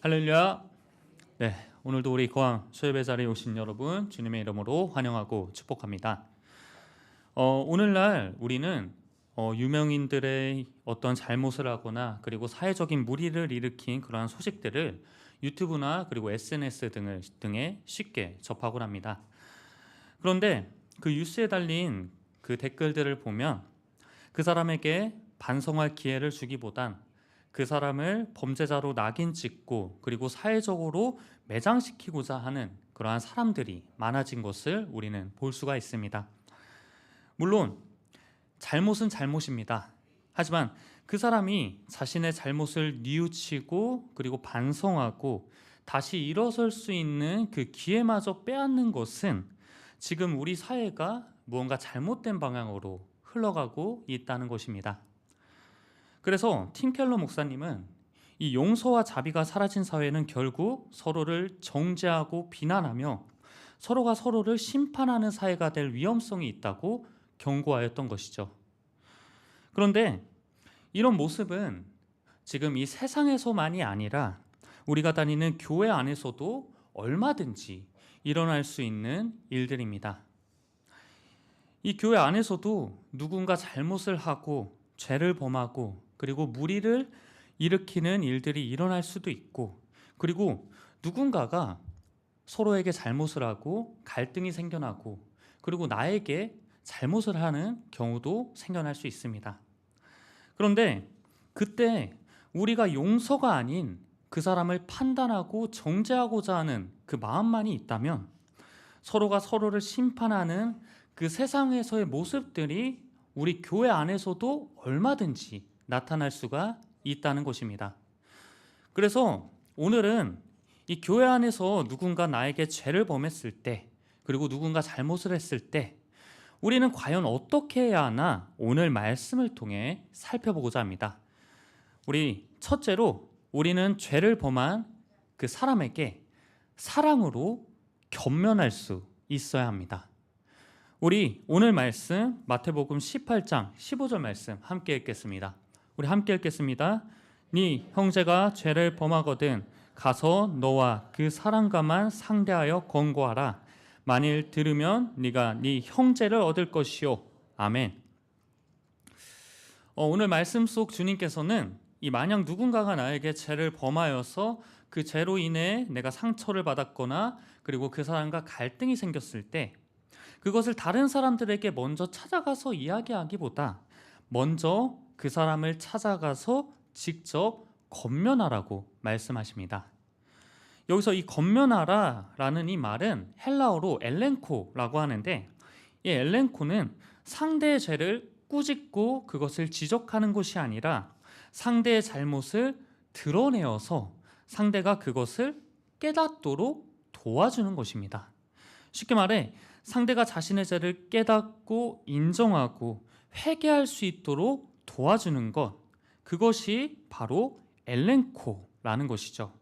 할렐루야. 네, 오늘도 우리 거항 수협의 자리에 오신 여러분 주님의 이름으로 환영하고 축복합니다. 오늘날 우리는 유명인들의 어떤 잘못을 하거나 그리고 사회적인 무리를 일으킨 그러한 소식들을 유튜브나 그리고 SNS 등에 쉽게 접하곤 합니다. 그런데 그 뉴스에 달린 그 댓글들을 보면 그 사람에게 반성할 기회를 주기보단 그 사람을 범죄자로 낙인 찍고 그리고 사회적으로 매장시키고자 하는 그러한 사람들이 많아진 것을 우리는 볼 수가 있습니다. 물론 잘못은 잘못입니다. 하지만 그 사람이 자신의 잘못을 뉘우치고 그리고 반성하고 다시 일어설 수 있는 그 기회마저 빼앗는 것은 지금 우리 사회가 무언가 잘못된 방향으로 흘러가고 있다는 것입니다. 그래서 팀 켈러 목사님은 이 용서와 자비가 사라진 사회는 결국 서로를 정죄하고 비난하며 서로가 서로를 심판하는 사회가 될 위험성이 있다고 경고하였던 것이죠. 그런데 이런 모습은 지금 이 세상에서만이 아니라 우리가 다니는 교회 안에서도 얼마든지 일어날 수 있는 일들입니다. 이 교회 안에서도 누군가 잘못을 하고 죄를 범하고 그리고 무리를 일으키는 일들이 일어날 수도 있고, 그리고 누군가가 서로에게 잘못을 하고 갈등이 생겨나고 그리고 나에게 잘못을 하는 경우도 생겨날 수 있습니다. 그런데 그때 우리가 용서가 아닌 그 사람을 판단하고 정죄하고자 하는 그 마음만이 있다면 서로가 서로를 심판하는 그 세상에서의 모습들이 우리 교회 안에서도 얼마든지 나타날 수가 있다는 것입니다. 그래서 오늘은 이 교회 안에서 누군가 나에게 죄를 범했을 때, 그리고 누군가 잘못을 했을 때 우리는 과연 어떻게 해야 하나 오늘 말씀을 통해 살펴보고자 합니다. 우리 첫째로 우리는 죄를 범한 그 사람에게 사랑으로 겸면할 수 있어야 합니다. 우리 오늘 말씀 마태복음 18장 15절 말씀 함께 읽겠습니다. 우리 함께 읽겠습니다. 네 형제가 죄를 범하거든 가서 너와 그 사람과만 상대하여 권고하라. 만일 들으면 네가 네 형제를 얻을 것이요. 아멘. 오늘 말씀 속 주님께서는 이 만약 누군가가 나에게 죄를 범하여서 그 죄로 인해 내가 상처를 받았거나 그리고 그 사람과 갈등이 생겼을 때 그것을 다른 사람들에게 먼저 찾아가서 이야기하기보다 먼저 그 사람을 찾아가서 직접 권면하라고 말씀하십니다. 여기서 이 권면하라라는 이 말은 헬라어로 엘렌코라고 하는데, 이 엘렌코는 상대의 죄를 꾸짖고 그것을 지적하는 것이 아니라 상대의 잘못을 드러내어서 상대가 그것을 깨닫도록 도와주는 것입니다. 쉽게 말해 상대가 자신의 죄를 깨닫고 인정하고 회개할 수 있도록 도와주는 것, 그것이 바로 엘렌코라는 것이죠.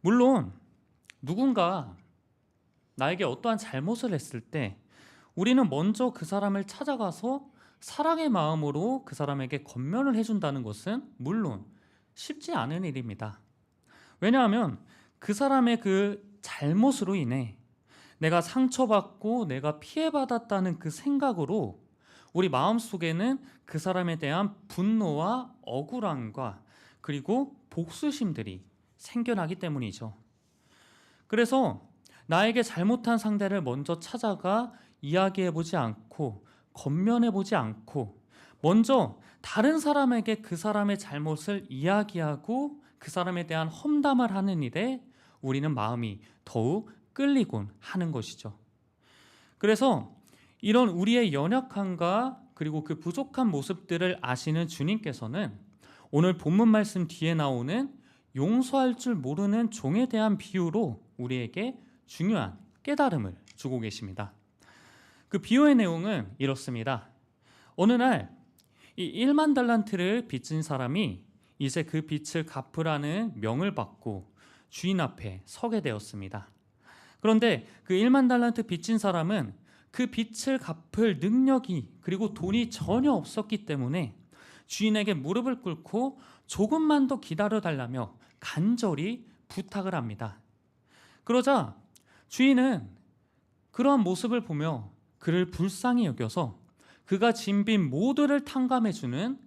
물론 누군가 나에게 어떠한 잘못을 했을 때 우리는 먼저 그 사람을 찾아가서 사랑의 마음으로 그 사람에게 권면을 해준다는 것은 물론 쉽지 않은 일입니다. 왜냐하면 그 사람의 그 잘못으로 인해 내가 상처받고 내가 피해받았다는 그 생각으로 우리 마음속에는 그 사람에 대한 분노와 억울함과 그리고 복수심들이 생겨나기 때문이죠. 그래서 나에게 잘못한 상대를 먼저 찾아가 이야기해보지 않고 권면해보지 않고 먼저 다른 사람에게 그 사람의 잘못을 이야기하고 그 사람에 대한 험담을 하는 일에 우리는 마음이 더욱 끌리곤 하는 것이죠. 그래서 이런 우리의 연약함과 그리고 그 부족한 모습들을 아시는 주님께서는 오늘 본문 말씀 뒤에 나오는 용서할 줄 모르는 종에 대한 비유로 우리에게 중요한 깨달음을 주고 계십니다. 그 비유의 내용은 이렇습니다. 어느 날 이 1만 달란트를 빚진 사람이 이제 그 빚을 갚으라는 명을 받고 주인 앞에 서게 되었습니다. 그런데 그 1만 달란트 빚진 사람은 그 빚을 갚을 능력이 그리고 돈이 전혀 없었기 때문에 주인에게 무릎을 꿇고 조금만 더 기다려달라며 간절히 부탁을 합니다. 그러자 주인은 그러한 모습을 보며 그를 불쌍히 여겨서 그가 진 빚 모두를 탕감해주는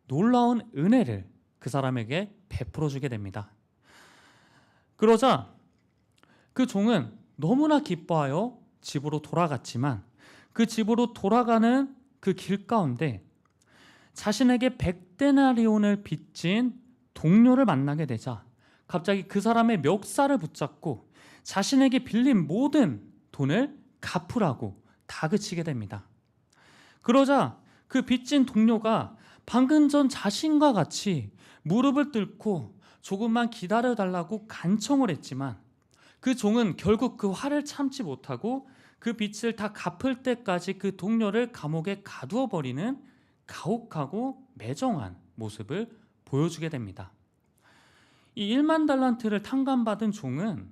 놀라운 은혜를 그 사람에게 베풀어 주게 됩니다. 그러자 그 종은 너무나 기뻐하여 집으로 돌아갔지만 그 집으로 돌아가는 그 길 가운데 자신에게 100데나리온을 빚진 동료를 만나게 되자 갑자기 그 사람의 멱살을 붙잡고 자신에게 빌린 모든 돈을 갚으라고 다그치게 됩니다. 그러자 그 빚진 동료가 방금 전 자신과 같이 무릎을 꿇고 조금만 기다려달라고 간청을 했지만 그 종은 결국 그 화를 참지 못하고 그 빚을 다 갚을 때까지 그 동료를 감옥에 가두어 버리는 가혹하고 매정한 모습을 보여주게 됩니다. 이 1만 달란트를 탕감받은 종은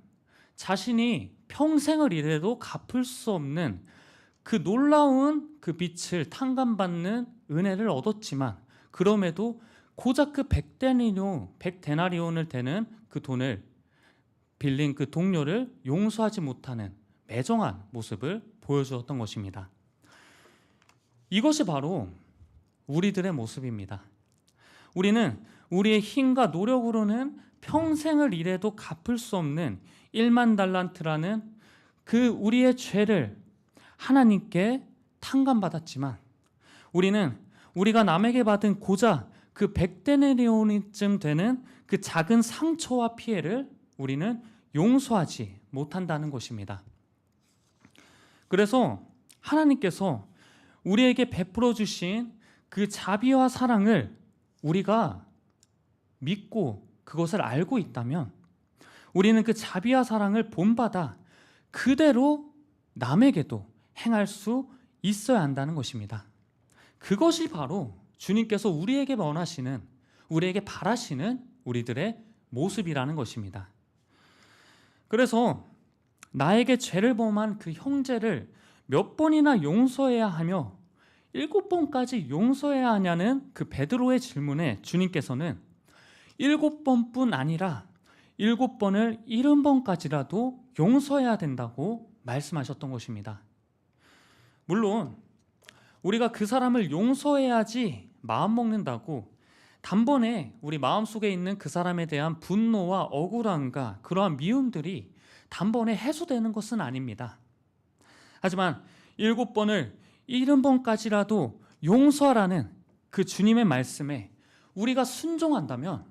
자신이 평생을 일해도 갚을 수 없는 그 놀라운 그 빚을 탕감받는 은혜를 얻었지만 그럼에도 고작 그 100데나리온을 되는 그 돈을 빌린 그 동료를 용서하지 못하는 매정한 모습을 보여주었던 것입니다. 이것이 바로 우리들의 모습입니다. 우리는 우리의 힘과 노력으로는 평생을 일해도 갚을 수 없는 1만 달란트라는 그 우리의 죄를 하나님께 탕감받았지만 우리는 우리가 남에게 받은 고작 그 100데나리온쯤 되는 그 작은 상처와 피해를 우리는 용서하지 못한다는 것입니다. 그래서 하나님께서 우리에게 베풀어 주신 그 자비와 사랑을 우리가 믿고 그것을 알고 있다면 우리는 그 자비와 사랑을 본받아 그대로 남에게도 행할 수 있어야 한다는 것입니다. 그것이 바로 주님께서 우리에게 원하시는, 우리에게 바라시는 우리들의 모습이라는 것입니다. 그래서 나에게 죄를 범한 그 형제를 몇 번이나 용서해야 하며 7번까지 용서해야 하냐는 그 베드로의 질문에 주님께서는 7번뿐 아니라 7번을 70번까지라도 용서해야 된다고 말씀하셨던 것입니다. 물론 우리가 그 사람을 용서해야지 마음먹는다고 단번에 우리 마음속에 있는 그 사람에 대한 분노와 억울함과 그러한 미움들이 단번에 해소되는 것은 아닙니다. 하지만 7번을 70번까지라도 용서하라는 그 주님의 말씀에 우리가 순종한다면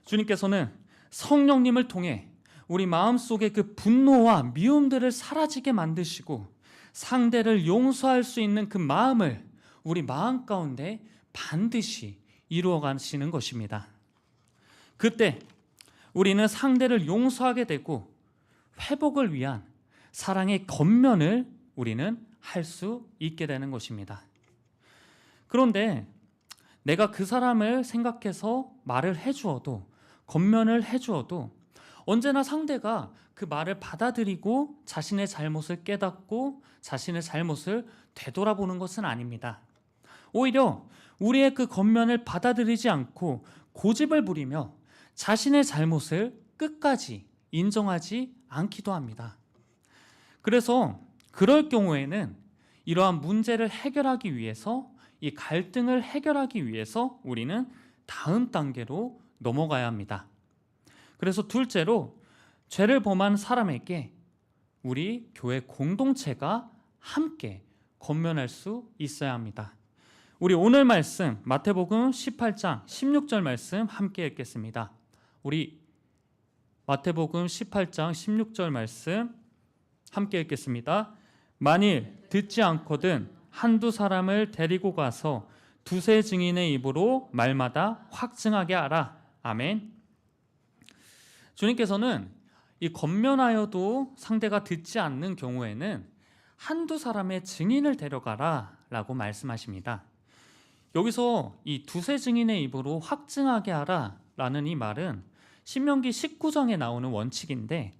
주님께서는 성령님을 통해 우리 마음속에 그 분노와 미움들을 사라지게 만드시고 상대를 용서할 수 있는 그 마음을 우리 마음 가운데 반드시 이루어 가시는 것입니다. 그때 우리는 상대를 용서하게 되고 회복을 위한 사랑의 겉면을 우리는 할 수 있게 되는 것입니다. 그런데 내가 그 사람을 생각해서 말을 해주어도 겉면을 해주어도 언제나 상대가 그 말을 받아들이고 자신의 잘못을 깨닫고 자신의 잘못을 되돌아보는 것은 아닙니다. 오히려 우리의 그 겉면을 받아들이지 않고 고집을 부리며 자신의 잘못을 끝까지 인정하지 않기도 합니다. 그래서 그럴 경우에는 이러한 문제를 해결하기 위해서, 이 갈등을 해결하기 위해서 우리는 다음 단계로 넘어가야 합니다. 그래서 둘째로 죄를 범한 사람에게 우리 교회 공동체가 함께 권면할 수 있어야 합니다. 우리 오늘 말씀 마태복음 18장 16절 말씀 함께 읽겠습니다. 우리 마태복음 18장 16절 말씀 함께 읽겠습니다. 만일 듣지 않거든 한두 사람을 데리고 가서 두세 증인의 입으로 말마다 확증하게 하라. 아멘. 주님께서는 이 권면하여도 상대가 듣지 않는 경우에는 한두 사람의 증인을 데려가라 라고 말씀하십니다. 여기서 이 두세 증인의 입으로 확증하게 하라 라는 이 말은 신명기 19장에 나오는 원칙인데,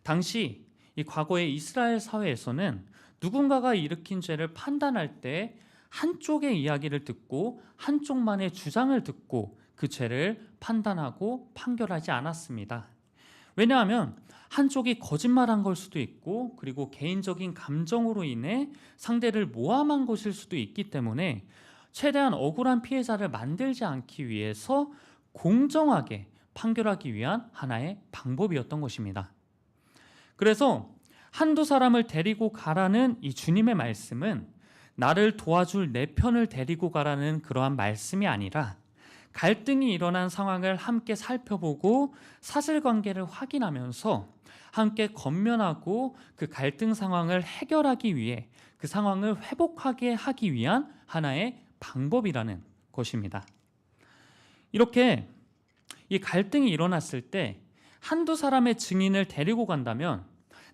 당시 이 과거의 이스라엘 사회에서는 누군가가 일으킨 죄를 판단할 때 한쪽의 이야기를 듣고 한쪽만의 주장을 듣고 그 죄를 판단하고 판결하지 않았습니다. 왜냐하면 한쪽이 거짓말한 걸 수도 있고, 그리고 개인적인 감정으로 인해 상대를 모함한 것일 수도 있기 때문에 최대한 억울한 피해자를 만들지 않기 위해서 공정하게 판결하기 위한 하나의 방법이었던 것입니다. 그래서 한두 사람을 데리고 가라는 이 주님의 말씀은 나를 도와줄 내 편을 데리고 가라는 그러한 말씀이 아니라, 갈등이 일어난 상황을 함께 살펴보고 사실관계를 확인하면서 함께 건면하고 그 갈등 상황을 해결하기 위해, 그 상황을 회복하게 하기 위한 하나의 방법이라는 것입니다. 이렇게 이 갈등이 일어났을 때 한두 사람의 증인을 데리고 간다면,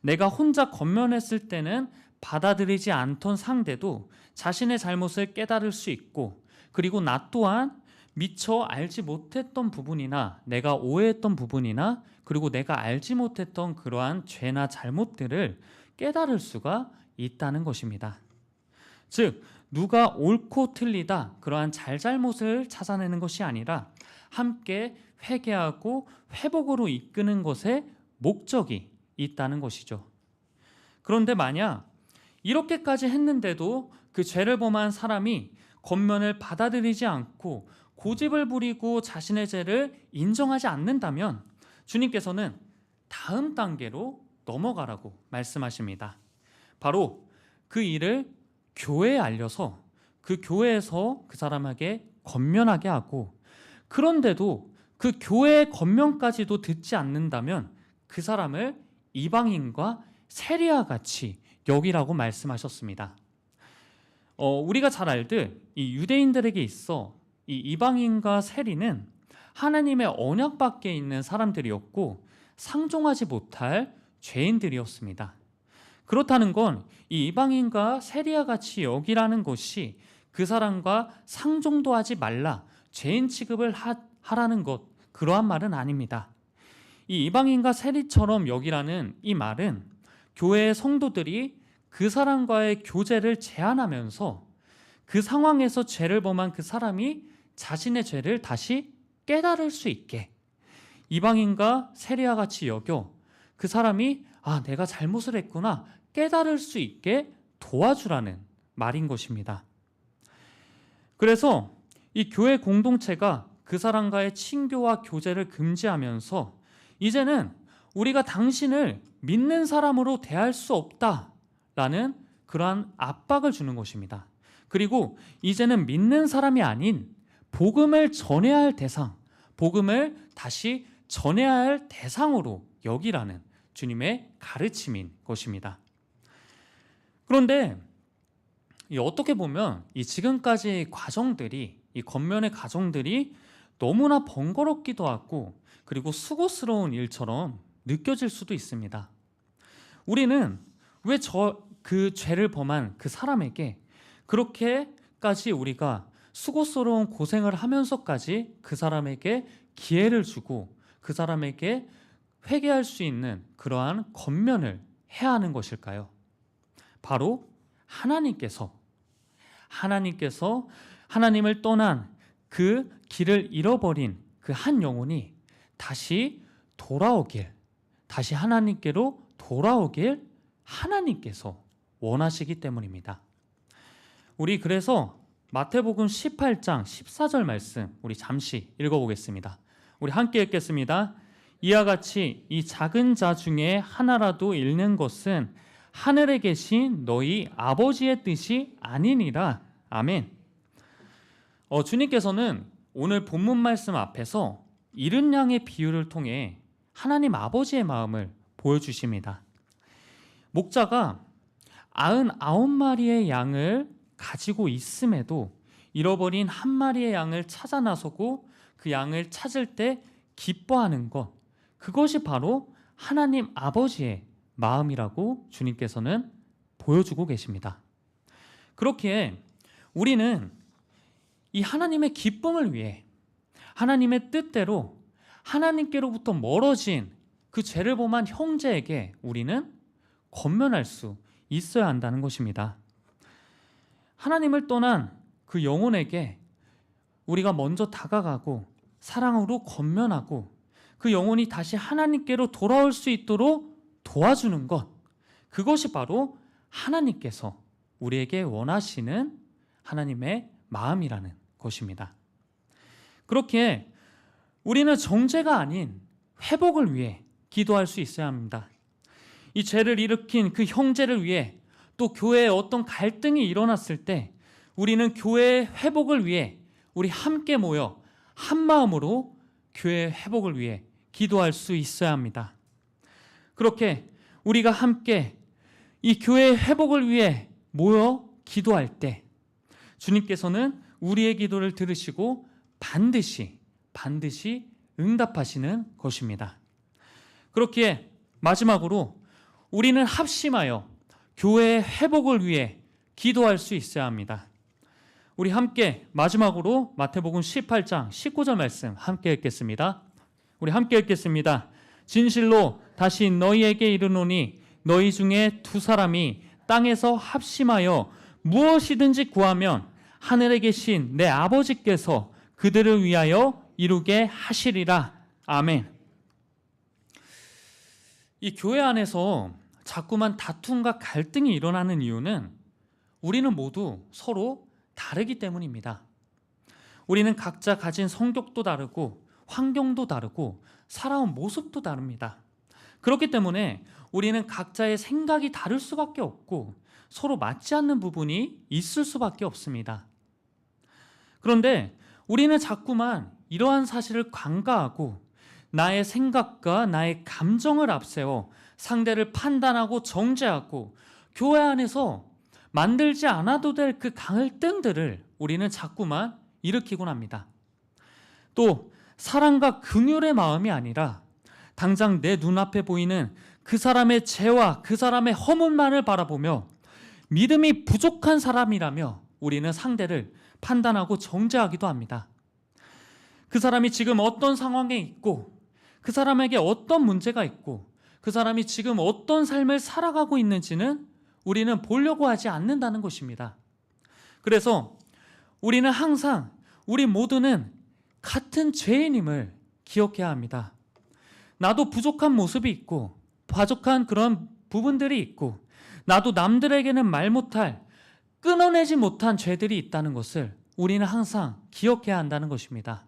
내가 혼자 건면했을 때는 받아들이지 않던 상대도 자신의 잘못을 깨달을 수 있고, 그리고 나 또한 미처 알지 못했던 부분이나 내가 오해했던 부분이나 그리고 내가 알지 못했던 그러한 죄나 잘못들을 깨달을 수가 있다는 것입니다. 즉, 누가 옳고 틀리다 그러한 잘잘못을 찾아내는 것이 아니라 함께 회개하고 회복으로 이끄는 것에 목적이 있다는 것이죠. 그런데 만약 이렇게까지 했는데도 그 죄를 범한 사람이 권면을 받아들이지 않고 고집을 부리고 자신의 죄를 인정하지 않는다면, 주님께서는 다음 단계로 넘어가라고 말씀하십니다. 바로 그 일을 교회에 알려서 그 교회에서 그 사람에게 권면하게 하고, 그런데도 그 교회의 권면까지도 듣지 않는다면 그 사람을 이방인과 세리와 같이 여기라고 말씀하셨습니다. 우리가 잘 알듯 이 유대인들에게 있어 이 이방인과 세리는 하나님의 언약 밖에 있는 사람들이었고 상종하지 못할 죄인들이었습니다. 그렇다는 건 이 이방인과 세리와 같이 여기라는 것이 그 사람과 상종도 하지 말라, 죄인 취급을 하라는 것, 그러한 말은 아닙니다. 이 이방인과 세리처럼 여기라는 이 말은 교회의 성도들이 그 사람과의 교제를 제한하면서 그 상황에서 죄를 범한 그 사람이 자신의 죄를 다시 깨달을 수 있게, 이방인과 세리와 같이 여겨 그 사람이 내가 잘못을 했구나 깨달을 수 있게 도와주라는 말인 것입니다. 그래서 이 교회 공동체가 그 사람과의 친교와 교제를 금지하면서 이제는 우리가 당신을 믿는 사람으로 대할 수 없다라는 그러한 압박을 주는 것입니다. 그리고 이제는 믿는 사람이 아닌 복음을 전해야 할 대상, 복음을 다시 전해야 할 대상으로 여기라는 주님의 가르침인 것입니다. 그런데 어떻게 보면 이 지금까지 과정들이, 이 권면의 과정들이 너무나 번거롭기도 하고 그리고 수고스러운 일처럼 느껴질 수도 있습니다. 우리는 왜 그 죄를 범한 그 사람에게 그렇게까지 우리가 수고스러운 고생을 하면서까지 그 사람에게 기회를 주고 그 사람에게 회개할 수 있는 그러한 권면을 해야 하는 것일까요? 바로 하나님께서 하나님을 떠난 그 길을 잃어버린 그 한 영혼이 다시 돌아오길, 다시 하나님께로 돌아오길 하나님께서 원하시기 때문입니다. 우리 그래서 마태복음 18장 14절 말씀 우리 잠시 읽어보겠습니다. 우리 함께 읽겠습니다. 이와 같이 이 작은 자 중에 하나라도 잃는 것은 하늘에 계신 너희 아버지의 뜻이 아니니라. 아멘. 주님께서는 오늘 본문 말씀 앞에서 잃은 양의 비유를 통해 하나님 아버지의 마음을 보여주십니다. 목자가 99마리의 양을 가지고 있음에도 잃어버린 한 마리의 양을 찾아 나서고 그 양을 찾을 때 기뻐하는 것, 그것이 바로 하나님 아버지의 마음이라고 주님께서는 보여주고 계십니다. 그렇기에 우리는 이 하나님의 기쁨을 위해 하나님의 뜻대로 하나님께로부터 멀어진 그 죄를 범한 형제에게 우리는 권면할 수 있어야 한다는 것입니다. 하나님을 떠난 그 영혼에게 우리가 먼저 다가가고 사랑으로 권면하고 그 영혼이 다시 하나님께로 돌아올 수 있도록 도와주는 것, 그것이 바로 하나님께서 우리에게 원하시는 하나님의 마음이라는 것입니다. 그렇기에 우리는 정죄가 아닌 회복을 위해 기도할 수 있어야 합니다. 이 죄를 일으킨 그 형제를 위해, 또 교회에 어떤 갈등이 일어났을 때 우리는 교회의 회복을 위해 우리 함께 모여 한 마음으로 교회의 회복을 위해 기도할 수 있어야 합니다. 그렇게 우리가 함께 이 교회의 회복을 위해 모여 기도할 때 주님께서는 우리의 기도를 들으시고 반드시 응답하시는 것입니다. 그렇기에 마지막으로 우리는 합심하여 교회의 회복을 위해 기도할 수 있어야 합니다. 우리 함께 마지막으로 마태복음 18장 19절 말씀 함께 읽겠습니다. 우리 함께 읽겠습니다. 진실로 다시 너희에게 이르노니 너희 중에 두 사람이 땅에서 합심하여 무엇이든지 구하면 하늘에 계신 내 아버지께서 그들을 위하여 이루게 하시리라. 아멘. 이 교회 안에서 자꾸만 다툼과 갈등이 일어나는 이유는 우리는 모두 서로 다르기 때문입니다. 우리는 각자 가진 성격도 다르고 환경도 다르고 살아온 모습도 다릅니다. 그렇기 때문에 우리는 각자의 생각이 다를 수밖에 없고 서로 맞지 않는 부분이 있을 수밖에 없습니다. 그런데 우리는 자꾸만 이러한 사실을 간과하고 나의 생각과 나의 감정을 앞세워 상대를 판단하고 정죄하고 교회 안에서 만들지 않아도 될 그 갈등들을 우리는 자꾸만 일으키곤 합니다. 또 사랑과 긍휼의 마음이 아니라 당장 내 눈앞에 보이는 그 사람의 죄와 그 사람의 허물만을 바라보며 믿음이 부족한 사람이라며 우리는 상대를 판단하고 정죄하기도 합니다. 그 사람이 지금 어떤 상황에 있고 그 사람에게 어떤 문제가 있고 그 사람이 지금 어떤 삶을 살아가고 있는지는 우리는 보려고 하지 않는다는 것입니다. 그래서 우리는 항상 우리 모두는 같은 죄인임을 기억해야 합니다. 나도 부족한 모습이 있고 부족한 그런 부분들이 있고 나도 남들에게는 말 못할 끊어내지 못한 죄들이 있다는 것을 우리는 항상 기억해야 한다는 것입니다.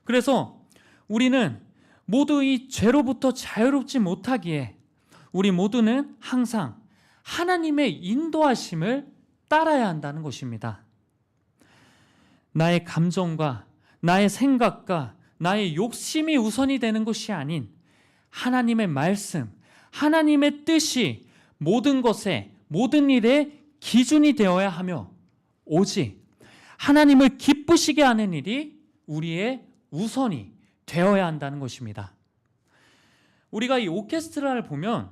그래서 우리는 모두 이 죄로부터 자유롭지 못하기에 우리 모두는 항상 하나님의 인도하심을 따라야 한다는 것입니다. 나의 감정과 나의 생각과 나의 욕심이 우선이 되는 것이 아닌 하나님의 말씀, 하나님의 뜻이 모든 것에, 모든 일에 기준이 되어야 하며 오직 하나님을 기쁘시게 하는 일이 우리의 우선이 되어야 한다는 것입니다. 우리가 이 오케스트라를 보면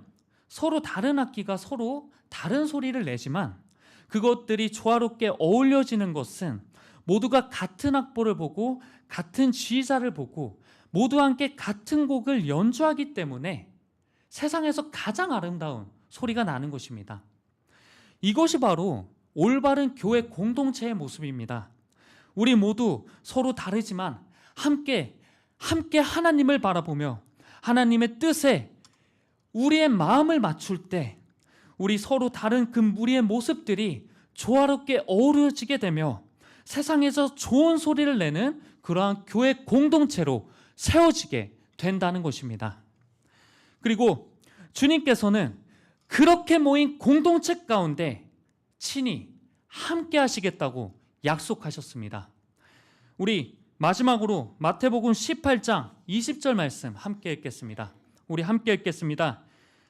서로 다른 악기가 서로 다른 소리를 내지만 그것들이 조화롭게 어울려지는 것은 모두가 같은 악보를 보고 같은 지휘자를 보고 모두 함께 같은 곡을 연주하기 때문에 세상에서 가장 아름다운 소리가 나는 것입니다. 이것이 바로 올바른 교회 공동체의 모습입니다. 우리 모두 서로 다르지만 함께 하나님을 바라보며 하나님의 뜻에 우리의 마음을 맞출 때 우리 서로 다른 그 우리의 모습들이 조화롭게 어우러지게 되며 세상에서 좋은 소리를 내는 그러한 교회 공동체로 세워지게 된다는 것입니다. 그리고 주님께서는 그렇게 모인 공동체 가운데 친히 함께 하시겠다고 약속하셨습니다. 우리 마지막으로 마태복음 18장 20절 말씀 함께 읽겠습니다. 우리 함께 읽겠습니다.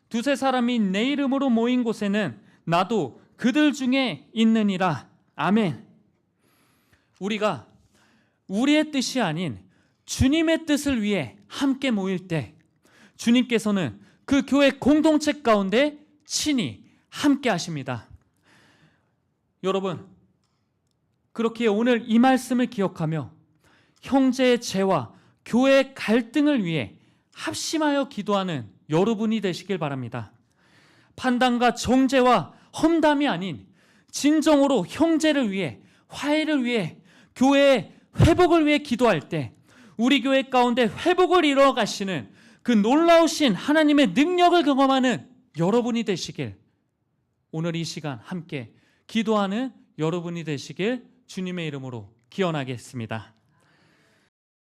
두세 사람이 내 이름으로 모인 곳에는 나도 그들 중에 있느니라. 아멘. 우리가 우리의 뜻이 아닌 주님의 뜻을 위해 함께 모일 때 주님께서는 그 교회 공동체 가운데 친히 함께 하십니다. 여러분, 그렇게 오늘 이 말씀을 기억하며 형제의 죄와 교회의 갈등을 위해 합심하여 기도하는 여러분이 되시길 바랍니다. 판단과 정죄와 험담이 아닌 진정으로 형제를 위해, 화해를 위해, 교회의 회복을 위해 기도할 때 우리 교회 가운데 회복을 이루어 가시는 그 놀라우신 하나님의 능력을 경험하는 여러분이 되시길, 오늘 이 시간 함께 기도하는 여러분이 되시길 주님의 이름으로 기원하겠습니다.